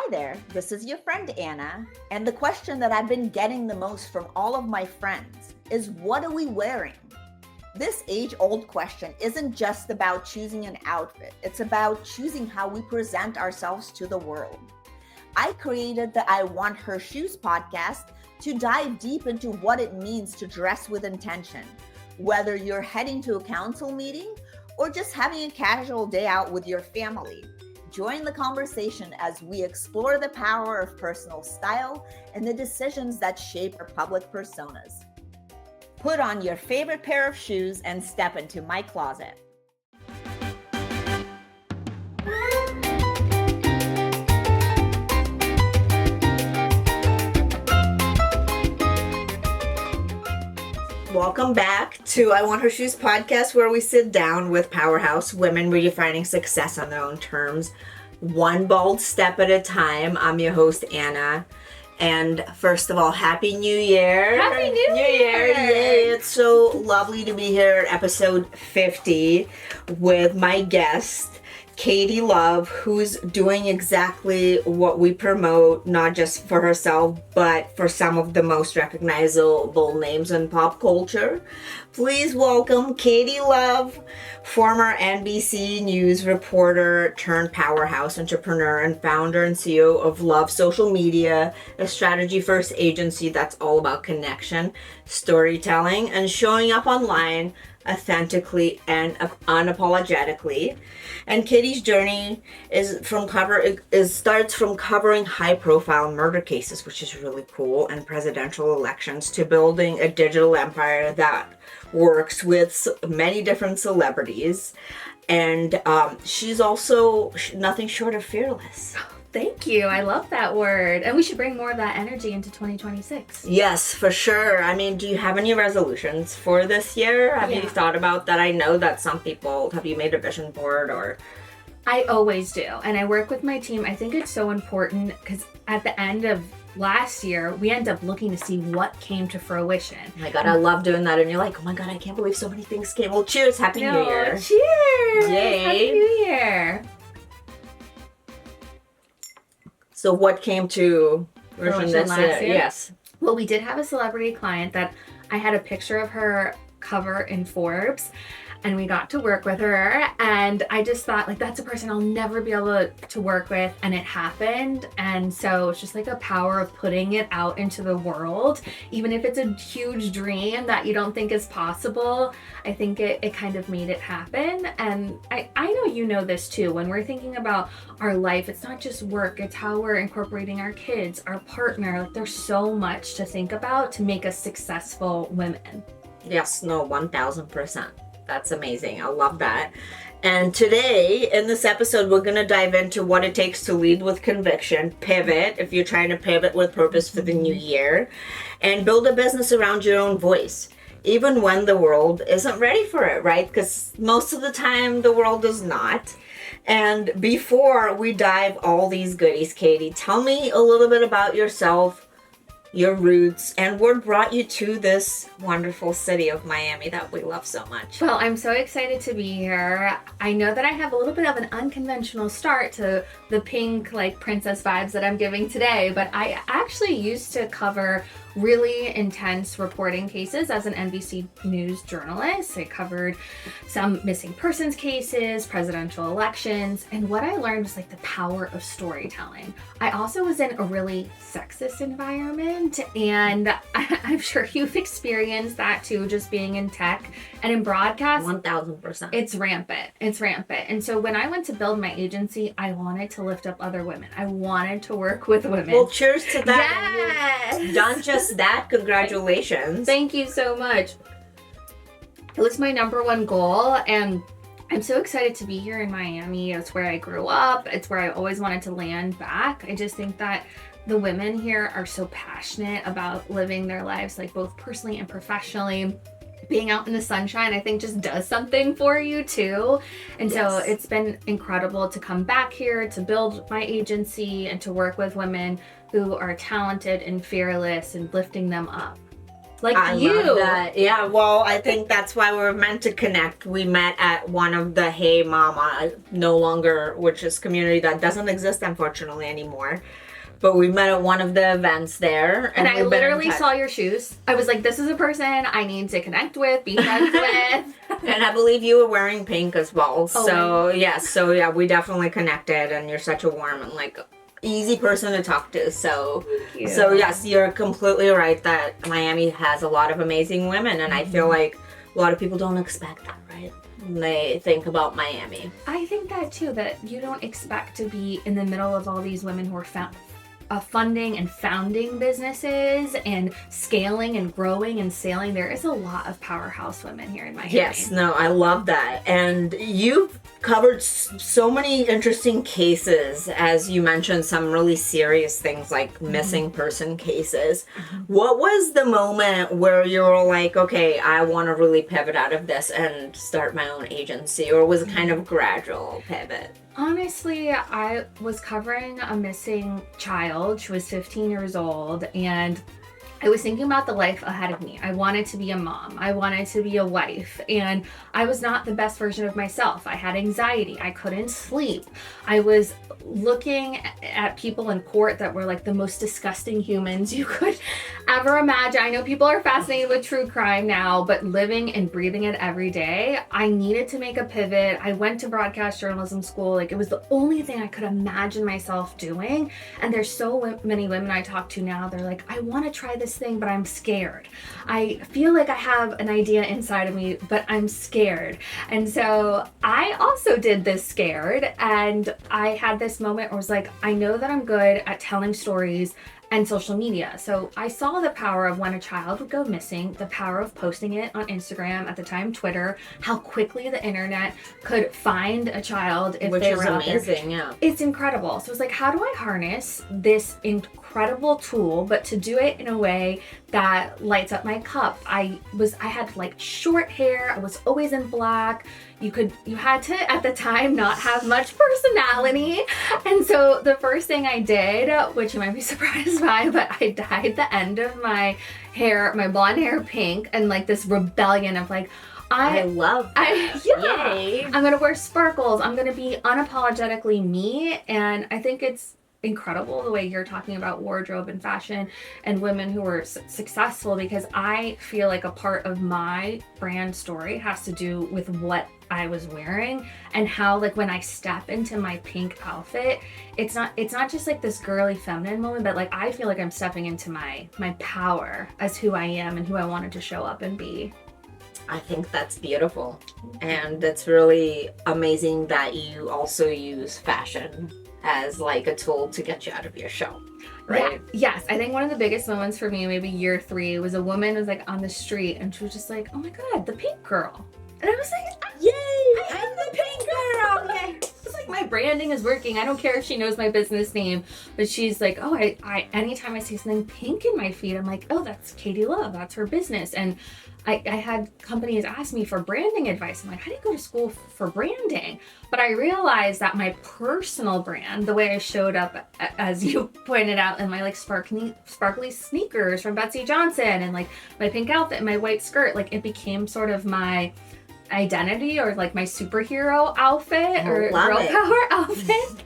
Hi there, this is your friend Anna, and the question that I've been getting the most from all of my friends is what are we wearing? This age-old question isn't just about choosing an outfit, it's about choosing how we present ourselves to the world. I created the I Want Her Shoes podcast to dive deep into what it means to dress with intention, whether you're heading to a council meeting or just having a casual day out with your family. Join the conversation as we explore the power of personal style and the decisions that shape our public personas. Put on your favorite pair of shoes and step into my closet. Welcome back to I Want Her Shoes podcast, where we sit down with powerhouse women redefining success on their own terms, one bold step at a time. I'm your host, Anna. And first of all, Happy New Year. Happy New Year. Yay. It's so lovely to be here at episode 50 with my guest, Katie Love, who's doing exactly what we promote, not just for herself, but for some of the most recognizable names in pop culture. Please welcome Katie Love, former NBC News reporter turned powerhouse entrepreneur and founder and CEO of Love Social Media, a strategy-first agency that's all about connection, storytelling, and showing up online authentically and unapologetically. And Katie's journey starts from covering high-profile murder cases, which is really cool, and presidential elections, to building a digital empire that works with many different celebrities. And she's also nothing short of fearless. Thank you. I love that word. And we should bring more of that energy into 2026. Yes, for sure. I mean, do you have any resolutions for this year? Have you thought about that? I know that some people, have you made a vision board or? I always do. And I work with my team. I think it's so important because at the end of last year, we end up looking to see what came to fruition. Oh my God, I love doing that. And you're like, oh my God, I can't believe so many things came. Well, cheers. Happy New Year. Cheers. Yay. Happy New Year. So what came to fruition this last year? Yes. Well, we did have a celebrity client that I had a picture of her cover in Forbes, and we got to work with her, and I just thought, like, that's a person I'll never be able to work with, and it happened. And so it's just like a power of putting it out into the world, even if it's a huge dream that you don't think is possible. I think it kind of made it happen. And I know you know this too, when we're thinking about our life, it's not just work, it's how we're incorporating our kids, our partner. Like, there's so much to think about to make us successful women. Yes, no, 1000%. That's amazing. I love that. And today, in this episode, we're going to dive into what it takes to lead with conviction, pivot, if you're trying to pivot with purpose for the new year, and build a business around your own voice, even when the world isn't ready for it, right? Because most of the time, the world is not. And before we dive all these goodies, Katie, tell me a little bit about yourself, your roots, and what brought you to this wonderful city of Miami that we love so much. Well, I'm so excited to be here. I know that I have a little bit of an unconventional start to the pink, like, princess vibes that I'm giving today, but I actually used to cover really intense reporting cases as an NBC News journalist. I covered some missing persons cases, presidential elections, and what I learned was, like, the power of storytelling. I also was in a really sexist environment, and I'm sure you've experienced that too, just being in tech and in broadcast. 1000%. It's rampant. It's rampant. And so when I went to build my agency, I wanted to lift up other women. I wanted to work with women. Well, cheers to that. Yes. You've done just that. Congratulations. Thank you so much. It was my number one goal, and I'm so excited to be here in Miami. It's where I grew up. It's where I always wanted to land back. I just think that the women here are so passionate about living their lives, like, both personally and professionally. Being out in the sunshine, I think, just does something for you too. And so it's been incredible to come back here to build my agency and to work with women who are talented and fearless and lifting them up. Like I you. love that. Yeah, well, I think that's why we're meant to connect. We met at one of the Hey Mama, no longer, which is community that doesn't exist unfortunately anymore. But we met at one of the events there. And I we've been in literally touch. saw your shoes. I was like, this is a person I need to connect with, be friends with. And I believe you were wearing pink as well. Oh, So, yeah, we definitely connected. And you're such a warm and like easy person to talk to. So, Thank you. so yes, you're completely right that Miami has a lot of amazing women. And I feel like a lot of people don't expect that, right? When they think about Miami. I think that too, that you don't expect to be in the middle of all these women who are funding and founding businesses and scaling and growing and sailing. There is a lot of powerhouse women here in Miami. Yes, no, I love that. And you've covered so many interesting cases, as you mentioned, some really serious things like missing person cases. What was the moment where you were like, okay, I want to really pivot out of this and start my own agency? Or was it kind of a gradual pivot? Honestly, I was covering a missing child. She was 15 years old, and I was thinking about the life ahead of me. I wanted to be a mom. I wanted to be a wife. And I was not the best version of myself. I had anxiety. I couldn't sleep. I was looking at people in court that were like the most disgusting humans you could ever imagine. I know people are fascinated with true crime now, but living and breathing it every day, I needed to make a pivot. I went to broadcast journalism school. Like, it was the only thing I could imagine myself doing. And there's so many women I talk to now, they're like, I want to try this thing, but I'm scared. I feel like I have an idea inside of me, but I'm scared. And so I also did this scared, and I had this moment where I was like, I know that I'm good at telling stories and social media. So I saw the power of when a child would go missing, the power of posting it on Instagram, at the time Twitter, how quickly the internet could find a child if they were out there. Which is amazing, yeah. It's incredible. So it's like, how do I harness this incredible tool, but to do it in a way that lights up my cup? I had like short hair. I was always in black. You had to, at the time, not have much personality. And so the first thing I did, which you might be surprised by, but I dyed the end of my hair, my blonde hair, pink, and like this rebellion of like, I love that. Yay. I'm gonna wear sparkles. I'm gonna be unapologetically me. And I think it's incredible the way you're talking about wardrobe and fashion and women who are successful, because I feel like a part of my brand story has to do with what I was wearing and how, like, when I step into my pink outfit, it's not just like this girly feminine moment, but like I feel like I'm stepping into my power as who I am and who I wanted to show up and be. I think that's beautiful. And it's really amazing that you also use fashion as like a tool to get you out of your shell, right? Yeah. Yes, I think one of the biggest moments for me, maybe year 3, was a woman was like on the street and she was just like, oh my God, the pink girl. And I was like, yay, I'm the pink girl. Okay. It's like, my branding is working. I don't care if she knows my business name, but she's like, oh, I anytime I see something pink in my feed, I'm like, oh, that's Katie Love. That's her business. And I had companies ask me for branding advice. I'm like, how do you go to school for branding? But I realized that my personal brand, the way I showed up, as you pointed out, in my like sparkly sneakers from Betsy Johnson and like my pink outfit and my white skirt, like it became sort of my identity, or like my superhero outfit or girl power outfit.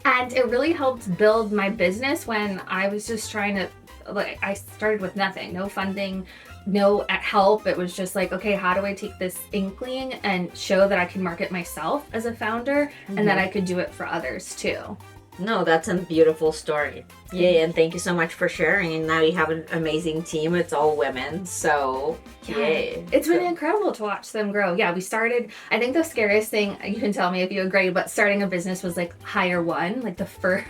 And it really helped build my business when I was just trying to, like, I started with nothing, no funding, no help. It was just like, okay, how do I take this inkling and show that I can market myself as a founder and that I could do it for others too? No, that's a beautiful story. Yay, and thank you so much for sharing. And now you have an amazing team. It's all women, so yay. It's been incredible to watch them grow. Yeah, we started, I think the scariest thing, you can tell me if you agree, but starting a business was like hire one, like the first.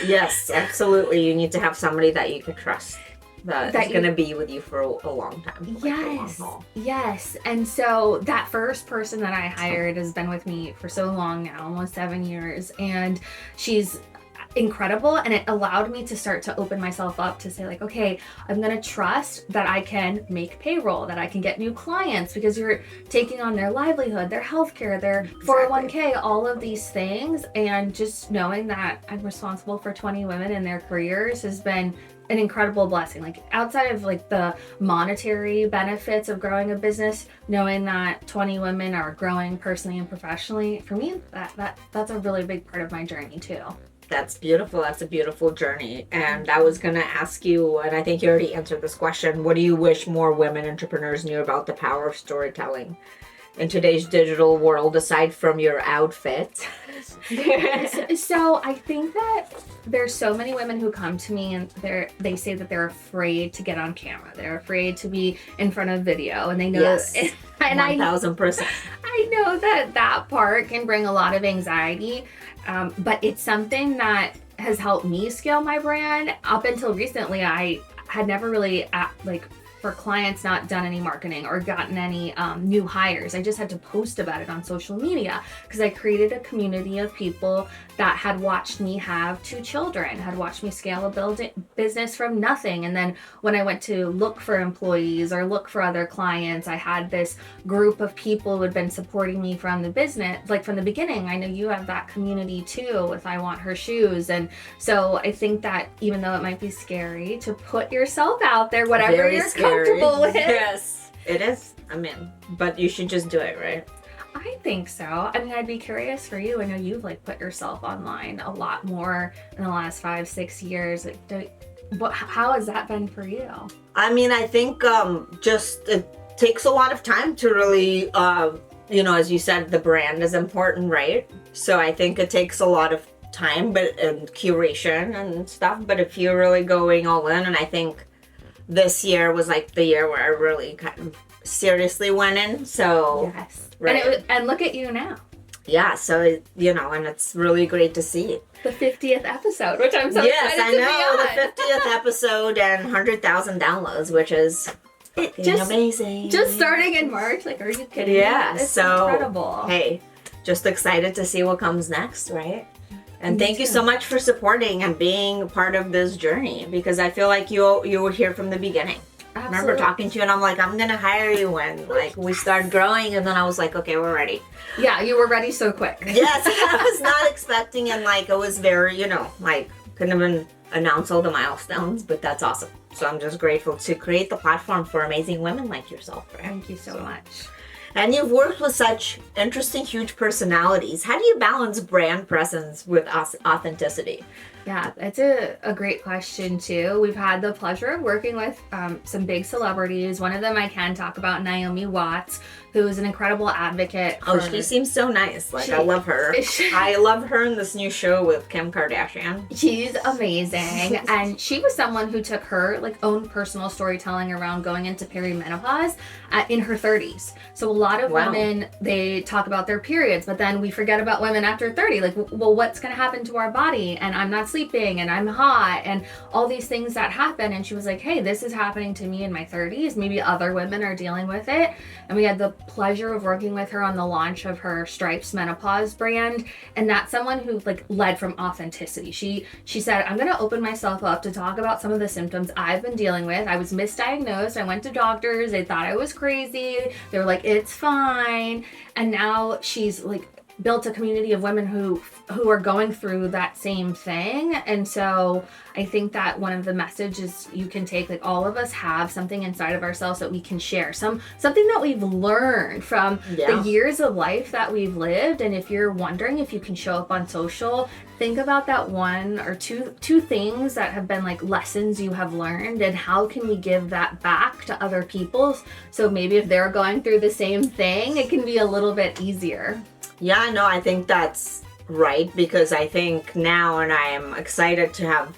Yes, absolutely. You need to have somebody that you can trust. That is going to be with you for a long time. Yes. And so that first person that I hired has been with me for so long now, almost 7 years. And she's incredible, and it allowed me to start to open myself up to say like, okay, I'm gonna trust that I can make payroll, that I can get new clients, because you're taking on their livelihood, their healthcare, their 401k, all of these things. And just knowing that I'm responsible for 20 women in their careers has been an incredible blessing. Like outside of like the monetary benefits of growing a business, knowing that 20 women are growing personally and professionally, for me, that's a really big part of my journey too. That's beautiful. That's a beautiful journey. And I was going to ask you, and I think you already answered this question, what do you wish more women entrepreneurs knew about the power of storytelling in today's digital world, aside from your outfit? So I think that there's so many women who come to me and they say that they're afraid to get on camera. They're afraid to be in front of video, and they know, yes, and 1000%. I know that part can bring a lot of anxiety, but it's something that has helped me scale my brand. Up until recently, I had never really for clients not done any marketing or gotten any new hires. I just had to post about it on social media because I created a community of people that had watched me have 2 children, had watched me scale a business from nothing. And then when I went to look for employees or look for other clients, I had this group of people who had been supporting me from the business, like from the beginning. I know you have that community too with I Want Her Shoes. And so I think that even though it might be scary to put yourself out there, whatever Very you're scary. comfortable with. Yes, it is. I mean, but you should just do it, right? I think so. I mean, I'd be curious for you. I know you've like put yourself online a lot more in the last 5-6 years. How has that been for you? I mean, I think just it takes a lot of time to really, as you said, the brand is important, right? So I think it takes a lot of time, and curation and stuff. But if you're really going all in, and I think this year was like the year where I really kind of seriously went in. So yes. Right. And look at you now. Yeah, so and it's really great to see. The 50th episode, which I'm so yes, excited to I know, be on. the 50th episode and 100,000 downloads, which is amazing. Just starting in March, like, are you kidding yeah, me? It's so incredible. Hey, just excited to see what comes next, right? And Me thank you too. so much for supporting and being part of this journey, because I feel like you were here from the beginning. I remember talking to you and I'm like, I'm gonna hire you when like we start growing, and then I was like, okay, we're ready. Yeah, you were ready so quick. Yes, I was not expecting, and like it was very, couldn't even announce all the milestones, but that's awesome. So I'm just grateful to create the platform for amazing women like yourself, right? Thank you so much. And you've worked with such interesting, huge personalities. How do you balance brand presence with authenticity? Yeah, that's a great question too. We've had the pleasure of working with some big celebrities. One of them I can talk about, Naomi Watts, who is an incredible advocate. She seems so nice. I love her. I love her in this new show with Kim Kardashian. She's amazing. And she was someone who took her own personal storytelling around going into perimenopause in her 30s. So a lot of women, they talk about their periods, but then we forget about women after 30. Well, what's going to happen to our body? And I'm not sleeping and I'm hot and all these things that happen. And she was like, hey, this is happening to me in my 30s. Maybe other women are dealing with it. And we had the pleasure of working with her on the launch of her Stripes Menopause brand. And that's someone who led from authenticity. She said, I'm going to open myself up to talk about some of the symptoms I've been dealing with. I was misdiagnosed. I went to doctors. They thought I was crazy. They were like, it's fine. And now she's built a community of women who are going through that same thing. And so I think that one of the messages you can take, all of us have something inside of ourselves that we can share, something that we've learned from the years of life that we've lived. And if you're wondering if you can show up on social, think about that one or two things that have been lessons you have learned, and how can we give that back to other people, so maybe if they're going through the same thing, it can be a little bit easier. Yeah, no, I think that's right, because I think now, and I am excited to have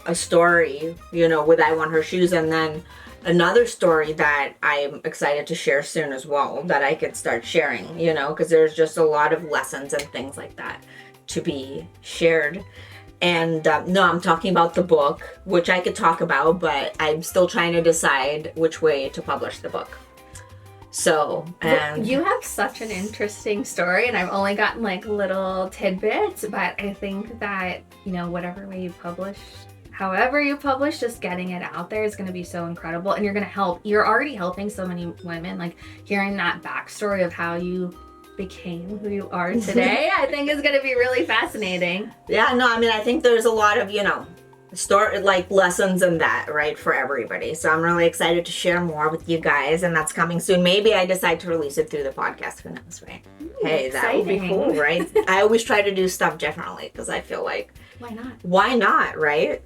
a story, with I Want Her Shoes, and then another story that I'm excited to share soon as well, that I could start sharing, because there's just a lot of lessons and things like that to be shared. And no, I'm talking about the book, which I could talk about, but I'm still trying to decide which way to publish the book. So, and you have such an interesting story, and I've only gotten like little tidbits, but I think that, you know, whatever way you publish, however you publish, just getting it out there is going to be so incredible. And you're already helping so many women. Like hearing that backstory of how you became who you are today, I think is going to be really fascinating. Yeah, no, I mean, I think there's a lot of, like lessons in that, right, for everybody. So I'm really excited to share more with you guys, and that's coming soon. Maybe I decide to release it through the podcast. Who knows, right? Hey, that would be cool, right? I always try to do stuff differently because I feel like, why not? Why not, right?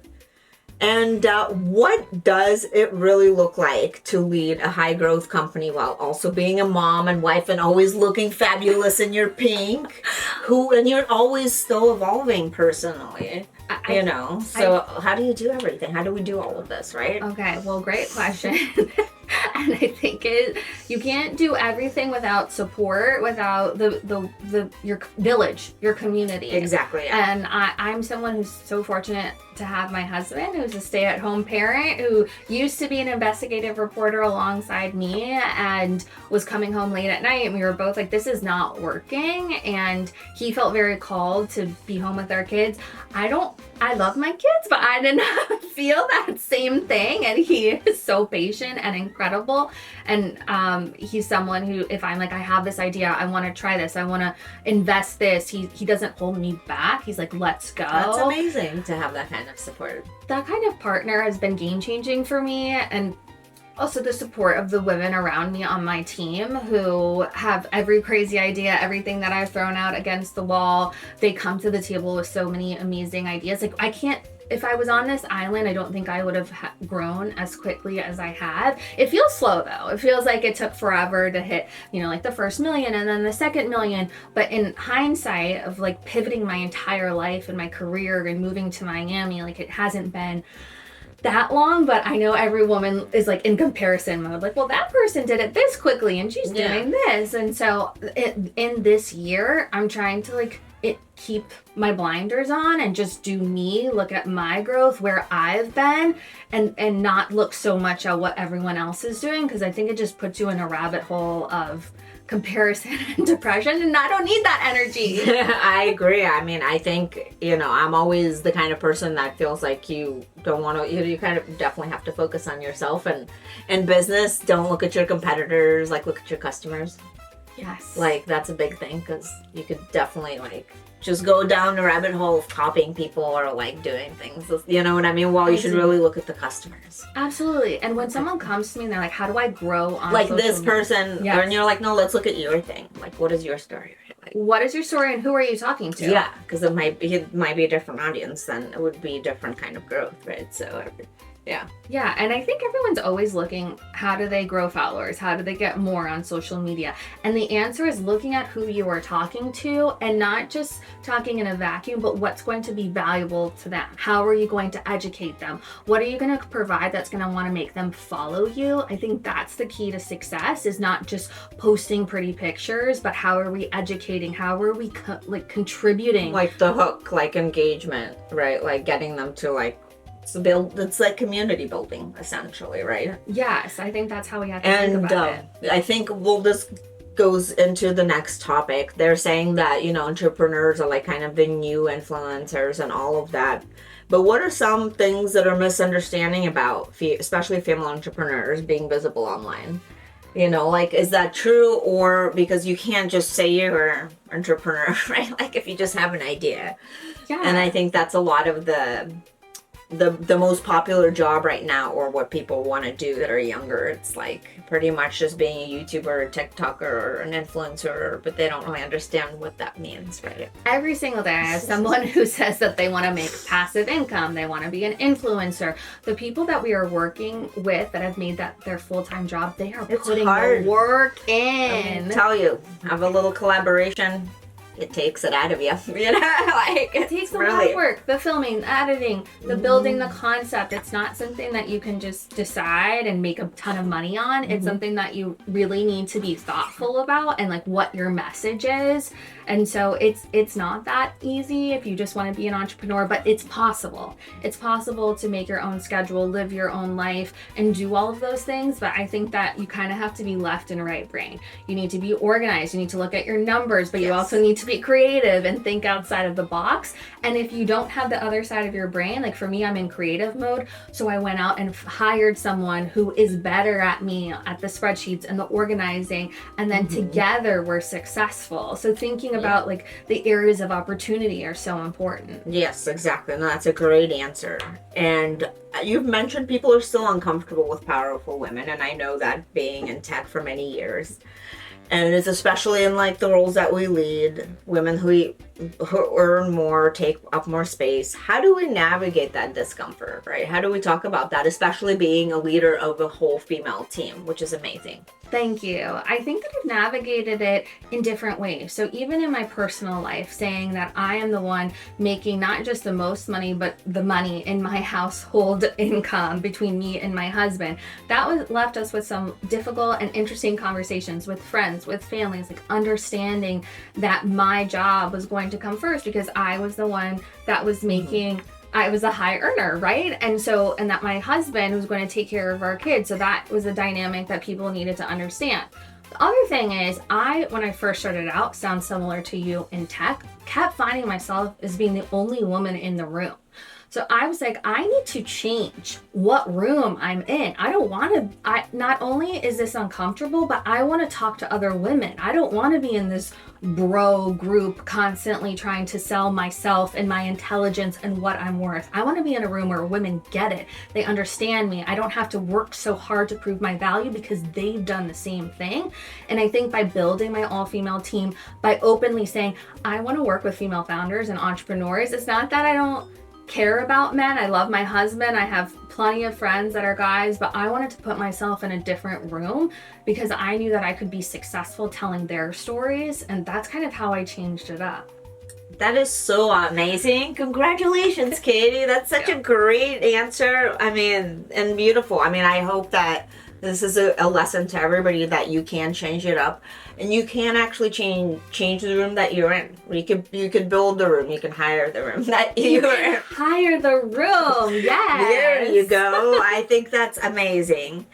And what does it really look like to lead a high growth company while also being a mom and wife and always looking fabulous in your pink? And you're always still evolving personally, So how do you do everything? How do we do all of this, right? Okay, well, great question. And I think you can't do everything without support, without your village, your community. Exactly. Yeah. And I'm someone who's so fortunate to have my husband, who's a stay-at-home parent, who used to be an investigative reporter alongside me and was coming home late at night, and we were both like, this is not working. And he felt very called to be home with our kids. I love my kids, but I did not feel that same thing. And he is so patient and incredible. And he's someone who, if I'm like, I have this idea, I want to try this, I want to invest this, he doesn't hold me back. He's like, let's go. That's amazing to have that kind of support. That kind of partner has been game changing for me. And also the support of the women around me on my team who have every crazy idea, everything that I've thrown out against the wall. They come to the table with so many amazing ideas. Like if I was on this island, I don't think I would have grown as quickly as I have. It feels slow though. It feels like it took forever to hit, like the first million and then the second million. But in hindsight of like pivoting my entire life and my career and moving to Miami, like it hasn't been that long, but I know every woman is like in comparison mode, like, well, that person did it this quickly and she's doing this. And so in this year, I'm trying to keep my blinders on and just do me, look at my growth, where I've been, and not look so much at what everyone else is doing, because I think it just puts you in a rabbit hole of comparison and depression, and I don't need that energy. I agree. I mean, I think, I'm always the kind of person that feels like you don't want to, you kind of definitely have to focus on yourself, and in business, don't look at your competitors, look at your customers. Yes. That's a big thing, because you could definitely just go down the rabbit hole of copying people or doing things, you know what I mean? Well, you should really look at the customers. Absolutely. And when someone comes to me and they're like, how do I grow on social this media? person, and you're like, no, let's look at your thing. What is your story? What is your story and who are you talking to? Yeah, because it might be a different audience, then it would be a different kind of growth, right? So yeah. Yeah, and I think everyone's always looking, how do they grow followers? How do they get more on social media? And the answer is looking at who you are talking to, and not just talking in a vacuum, but what's going to be valuable to them. How are you going to educate them? What are you going to provide that's going to want to make them follow you? I think that's the key to success, is not just posting pretty pictures, but how are we educating? How are we contributing? The hook, engagement, right? Getting them to it's community building, essentially, right? Yes, I think that's how we have to think about it. I think, this goes into the next topic. They're saying that, entrepreneurs are kind of the new influencers and all of that. But what are some things that are misunderstanding about, especially female entrepreneurs, being visible online? Is that true? Or because you can't just say you're an entrepreneur, right? If you just have an idea. Yeah. And I think that's a lot of the most popular job right now, or what people want to do that are younger. It's pretty much just being a YouTuber or a TikToker or an influencer, but they don't really understand what that means, right? Every single day I have someone who says that they want to make passive income, they want to be an influencer. The people that we are working with that have made that their full-time job, they are putting the work in. I'll tell you, have a little collaboration. it takes it out of you. You know, like It takes a lot of work. The filming, the editing, the building the concept. It's not something that you can just decide and make a ton of money on. It's something that you really need to be thoughtful about and like what your message is. And so it's not that easy if you just want to be an entrepreneur, but it's possible. It's possible to make your own schedule, live your own life, and do all of those things. But I think that you kind of have to be left and right brain. You need to be organized. You need to look at your numbers, but you also need to be creative and think outside of the box. And if you don't have the other side of your brain, like for me, I'm in creative mode. So I went out and hired someone who is better at me at the spreadsheets and the organizing. And then together we're successful. So thinking about like the areas of opportunity are so important. Yes, exactly. And that's a great answer. And you've mentioned people are still uncomfortable with powerful women. And I know that being in tech for many years. And it's especially in like the roles that we lead, women who earn more, take up more space. How do we navigate that discomfort, right? How do we talk about that, especially being a leader of a whole female team, which is amazing? Thank you. I think that I've navigated it in different ways. So even in my personal life, saying that I am the one making not just the most money, but the money in my household income between me and my husband, that was left us with some difficult and interesting conversations with friends, with families, like understanding that my job was going to come first because I was the one that was making I was a high earner, right? And that my husband was going to take care of our kids. So that was a dynamic that people needed to understand. The other thing is, when I first started out, sounds similar to you in tech, kept finding myself as being the only woman in the room. So I was like, I need to change what room I'm in. Not only is this uncomfortable, but I want to talk to other women. I don't want to be in this bro group constantly trying to sell myself and my intelligence and what I'm worth. I want to be in a room where women get it. They understand me. I don't have to work so hard to prove my value because they've done the same thing. And I think by building my all-female team, by openly saying, I want to work with female founders and entrepreneurs, it's not that I don't care about men. I love my husband. I have plenty of friends that are guys, but I wanted to put myself in a different room because I knew that I could be successful telling their stories. And that's kind of how I changed it up. That is so amazing. Congratulations, Katie. That's such a great answer. I mean, and beautiful. I mean, I hope that this is a lesson to everybody that you can change it up, and you can actually change the room that you're in. You could build the room. You can hire the room that you're in. Hire the room. Yes. There you go. I think that's amazing.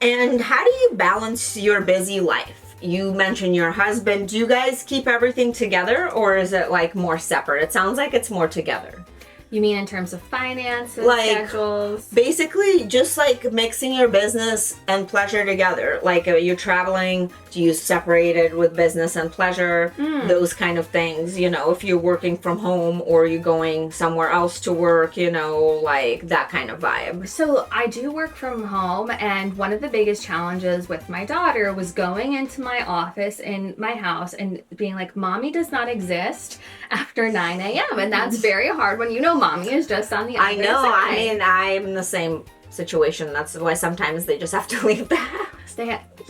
And how do you balance your busy life? You mentioned your husband. Do you guys keep everything together, or is it like more separate? It sounds like it's more together. You mean in terms of finances, like, schedules? Basically, just like mixing your business and pleasure together. Like you're traveling, do you separate it with business and pleasure? Those kind of things, you know, if you're working from home or you're going somewhere else to work, you know, like that kind of vibe. So I do work from home, and one of the biggest challenges with my daughter was going into my office in my house and being like, Mommy does not exist after 9 a.m. And that's very hard when you know Mommy is just on the other I know. side. I mean, I'm in the same situation. That's why sometimes they just have to leave the house.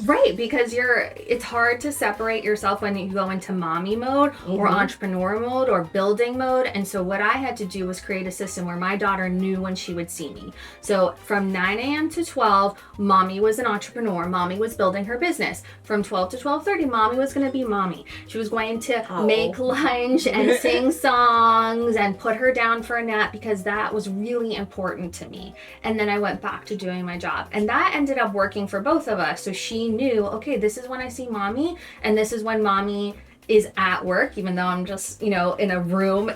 Right, because it's hard to separate yourself when you go into mommy mode or entrepreneur mode or building mode. And so what I had to do was create a system where my daughter knew when she would see me. So from 9 a.m. to 12, Mommy was an entrepreneur. Mommy was building her business. From 12 to 12:30, Mommy was going to be Mommy. She was going to make lunch and sing songs and put her down for a nap because that was really important to me. And then I went back to doing my job. And that ended up working for both of us. So she knew, okay, this is when I see Mommy, and this is when Mommy is at work, even though I'm just, in a room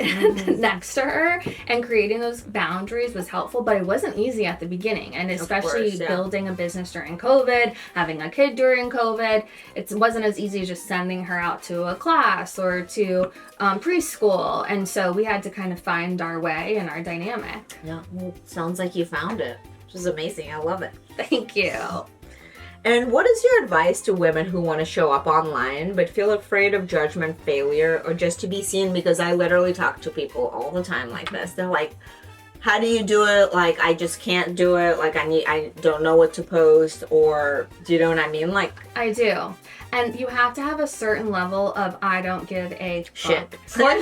next to her. And creating those boundaries was helpful, but it wasn't easy at the beginning. And especially building a business during COVID, having a kid during COVID, it wasn't as easy as just sending her out to a class or to preschool. And so we had to kind of find our way and our dynamic. Yeah, well, sounds like you found it, which is amazing. I love it. Thank you. And what is your advice to women who want to show up online but feel afraid of judgment, failure, or just to be seen? Because I literally talk to people all the time like this. They're like, how do you do it? Like, I just can't do it. Like, I don't know what to post, or do you know what I mean? Like, I do. And you have to have a certain level of I don't give a shit. fuck.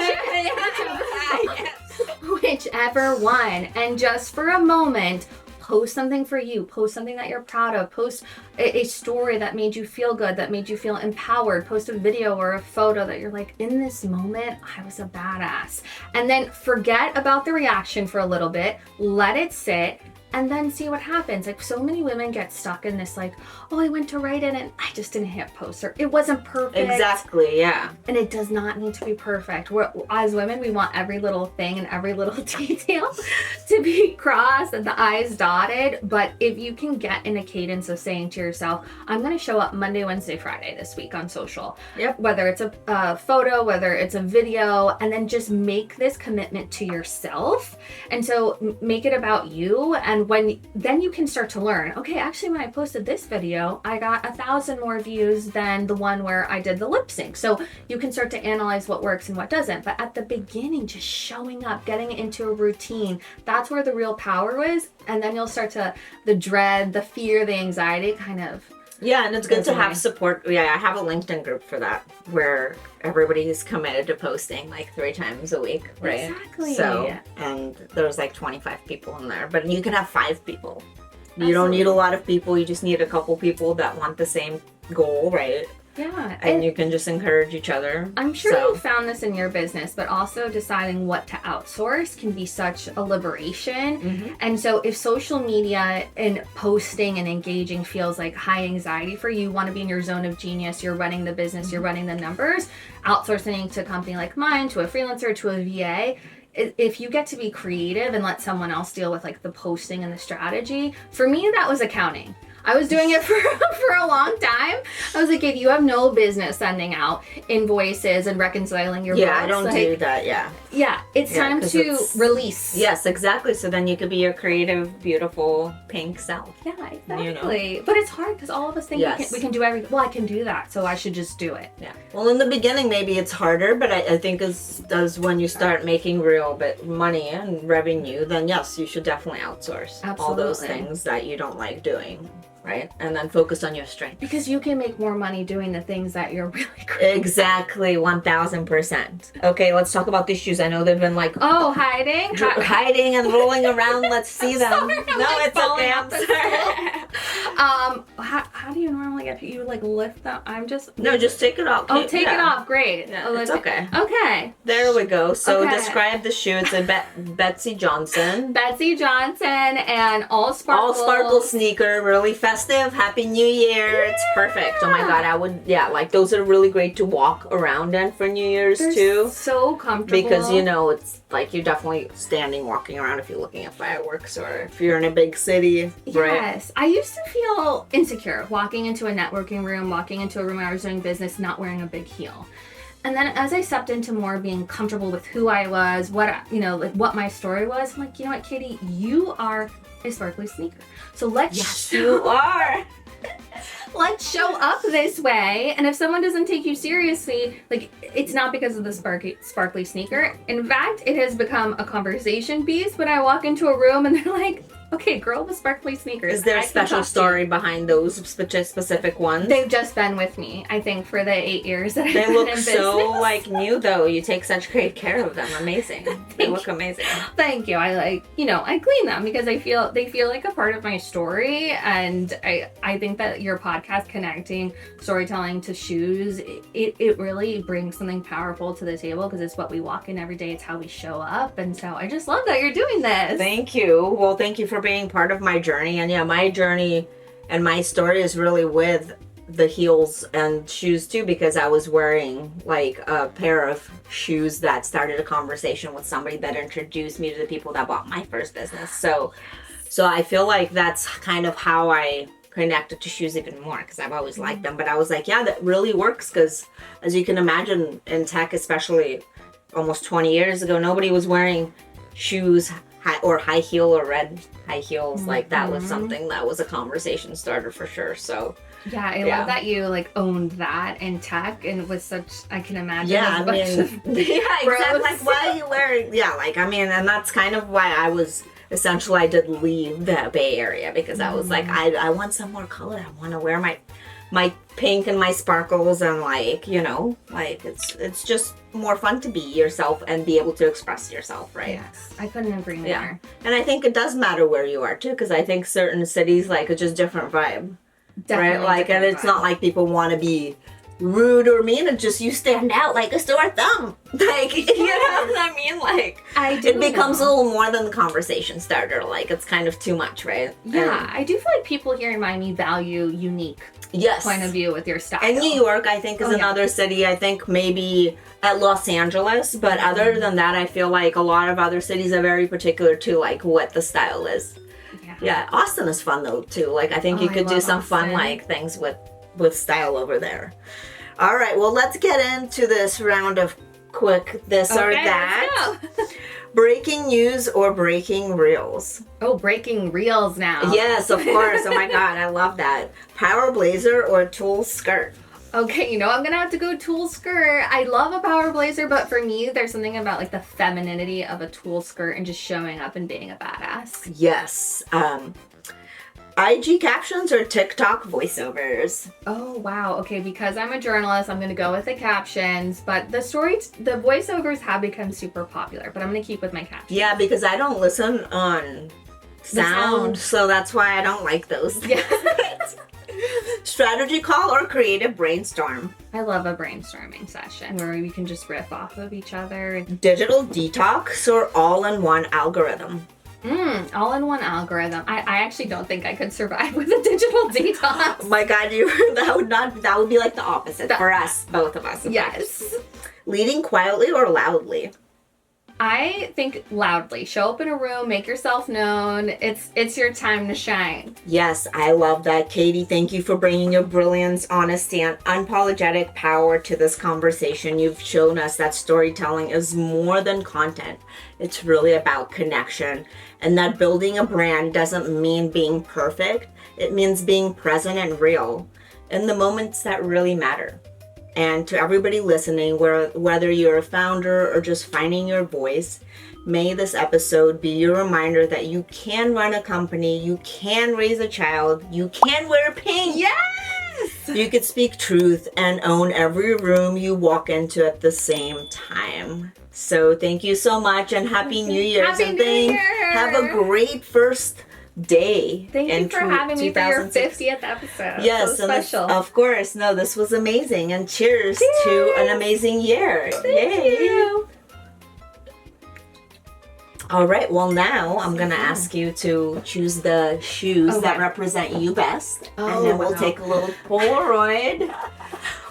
Whichever one. And just for a moment, post something for you. Post something that you're proud of. Post a story that made you feel good, that made you feel empowered. Post a video or a photo that you're like, in this moment, I was a badass. And then forget about the reaction for a little bit. Let it sit. And then see what happens. Like, so many women get stuck in this, like, oh, I went to write it and I just didn't hit post, or it wasn't perfect. Exactly, yeah. And it does not need to be perfect. As women, we want every little thing and every little detail to be crossed and the I's dotted. But if you can get in a cadence of saying to yourself, I'm going to show up Monday, Wednesday, Friday this week on social. Yep. Whether it's a photo, whether it's a video, and then just make this commitment to yourself. And so make it about you. And then you can start to learn, okay, actually when I posted this video, I got 1,000 more views than the one where I did the lip sync. So you can start to analyze what works and what doesn't. But at the beginning, just showing up, getting into a routine, that's where the real power is. And then you'll start to, the dread, the fear, the anxiety kind of. Yeah, and it's good to have support. Yeah, I have a LinkedIn group for that where everybody's committed to posting like 3 times a week, right? Exactly. So, and there's like 25 people in there, but you can have 5 people. You don't need a lot of people. You just need a couple people that want the same goal, right? Yeah. And you can just encourage each other. I'm sure you found this in your business, but also deciding what to outsource can be such a liberation. Mm-hmm. And so if social media and posting and engaging feels like high anxiety for you, you want to be in your zone of genius, you're running the business, you're running the numbers, outsourcing to a company like mine, to a freelancer, to a VA, if you get to be creative and let someone else deal with like the posting and the strategy, for me, that was accounting. I was doing it for a long time. I was like, if you have no business sending out invoices and reconciling your books, I don't do that, Yeah, it's time to release. Yes, exactly. So then you could be your creative, beautiful, pink self. Yeah, exactly. You know? But it's hard because all of us think we can do everything. Well, I can do that, so I should just do it. Yeah. Well, in the beginning, maybe it's harder, but I think as when you start making real money and revenue, then yes, you should definitely outsource all those things that you don't like doing. Right? And then focus on your strength. Because you can make more money doing the things that you're really great at. Exactly, 1000%. Okay, let's talk about these shoes. I know they've been like... Oh, hiding? Hiding and rolling around. Let's see them. Sorry, no, it's okay. I'm sorry. How do you normally get you like lift them? I'm just... No, just take it off. Oh, take it off. Great. Yeah, it's okay. Okay. There we go. So describe the shoe. It's a Betsy Johnson. Betsy Johnson and all sparkle sneaker. Really festive. Happy New Year. Yeah. It's perfect. Oh my God. I would, like those are really great to walk around in for New Year's too. So comfortable. Because, it's like you're definitely walking around if you're looking at fireworks or if you're in a big city. Yes. Right? I used to feel insecure walking into a networking room, walking into a room where I was doing business, not wearing a big heel. And then as I stepped into more being comfortable with who I was, what my story was, I'm like, you know what, Katie, you are a sparkly sneaker. So let's you are. Let's show up this way. And if someone doesn't take you seriously, like, it's not because of the sparkly sneaker. In fact, it has become a conversation piece when I walk into a room and they're like, okay, girl with sparkly sneakers. Is there a special story behind those specific ones? They've just been with me, I think, for the 8 years that I've been in business. They look so like new though. You take such great care of them. Amazing. They look amazing. Thank you. I clean them because they feel like a part of my story, and I think that your podcast connecting storytelling to shoes, it really brings something powerful to the table because it's what we walk in every day. It's how we show up, and so I just love that you're doing this. Thank you. Well, thank you for being part of my journey. And my journey and my story is really with the heels and shoes too, because I was wearing like a pair of shoes that started a conversation with somebody that introduced me to the people that bought my first business. So I feel like that's kind of how I connected to shoes even more, because I've always liked them. But I was like, that really works, because as you can imagine in tech, especially almost 20 years ago, nobody was wearing shoes high heel or red high heels. Mm-hmm. Like that was something that was a conversation starter for sure. So I love that you like owned that in tech, and with such, I can imagine. Exactly. Like, why are you wearing? And that's kind of why I was essentially I did leave the Bay Area because I was like, I want some more color. I want to wear my pink and my sparkles, and like, you know, like it's just more fun to be yourself and be able to express yourself, right? Yes, I couldn't agree more. Yeah. And I think it does matter where you are too, because I think certain cities, like, it's just different vibe. Definitely right? Like, and different it's vibe. not like people want to be rude or mean. It's just you stand out like a sore thumb. Like, you know what I mean? Like, I do it becomes a know. little more than the conversation starter. Like, it's kind of too much, right? Yeah, I do feel like people here in Miami value unique Yes. point of view with your style. And New York, I think, is Oh, yeah. another city. I think maybe at Los Angeles, but other than that, I feel like a lot of other cities are very particular to like what the style is. Yeah, Austin is fun though too. Like, I think Oh, you I could do love some fun Austin. like things with style over there. All right, well, let's get into this round of quick this or Okay, that. let's go. Breaking news or breaking reels. Oh, breaking reels now. Yes, of course. Oh my god, I love that. Power blazer or tulle skirt. Okay, you know, I'm gonna have to go tulle skirt. I love a power blazer, but for me, there's something about like the femininity of a tulle skirt and just showing up and being a badass. Yes. IG captions or TikTok voiceovers. Oh, wow. Okay, because I'm a journalist, I'm gonna go with the captions, but the voiceovers have become super popular, but I'm gonna keep with my captions. Yeah, because I don't listen on sound, so that's why I don't like those. Yeah. Strategy call or creative brainstorm. I love a brainstorming session where we can just riff off of each other. Digital detox or all-in-one algorithm. All-in-one algorithm. I actually don't think I could survive with a digital detox. Oh my god, that would be like the opposite for us, both of us. Yes. Leading quietly or loudly. I think loudly. Show up in a room, make yourself known. It's your time to shine. Yes, I love that, Katie. Thank you for bringing your brilliance, honesty, and unapologetic power to this conversation. You've shown us that storytelling is more than content. It's really about connection, and that building a brand doesn't mean being perfect. It means being present and real in the moments that really matter. And to everybody listening, whether you're a founder or just finding your voice, may this episode be your reminder that you can run a company, you can raise a child, you can wear pink. Yes! You could speak truth and own every room you walk into at the same time. So thank you so much, and Happy New Year's. Happy and New Year! Have a great first day. Thank you for having me for your 2006. 50th episode. Yes, so and this- special. of course. No, this was amazing, and cheers to an amazing year. Thank you. All right, well, now I'm going to ask you to choose the shoes that represent you best, and then we'll take a little Polaroid.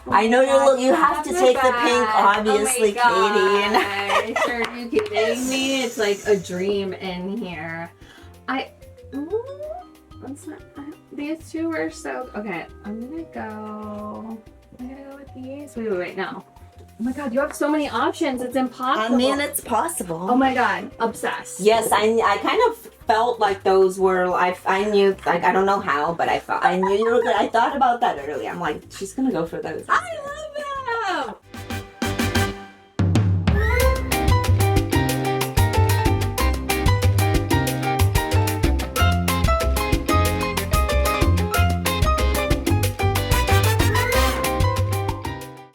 I know you have to take the pink, obviously, Katie. And Are you kidding me? It's like a dream in here. These two were so okay. I'm gonna go with these. Wait, no. Oh my god, you have so many options. It's impossible. I mean, it's possible. Oh my god, obsessed. Yes, I kind of felt like those were, I knew, like, I don't know how, but I knew you were good. I thought about that earlier. I'm like, she's gonna go for those. I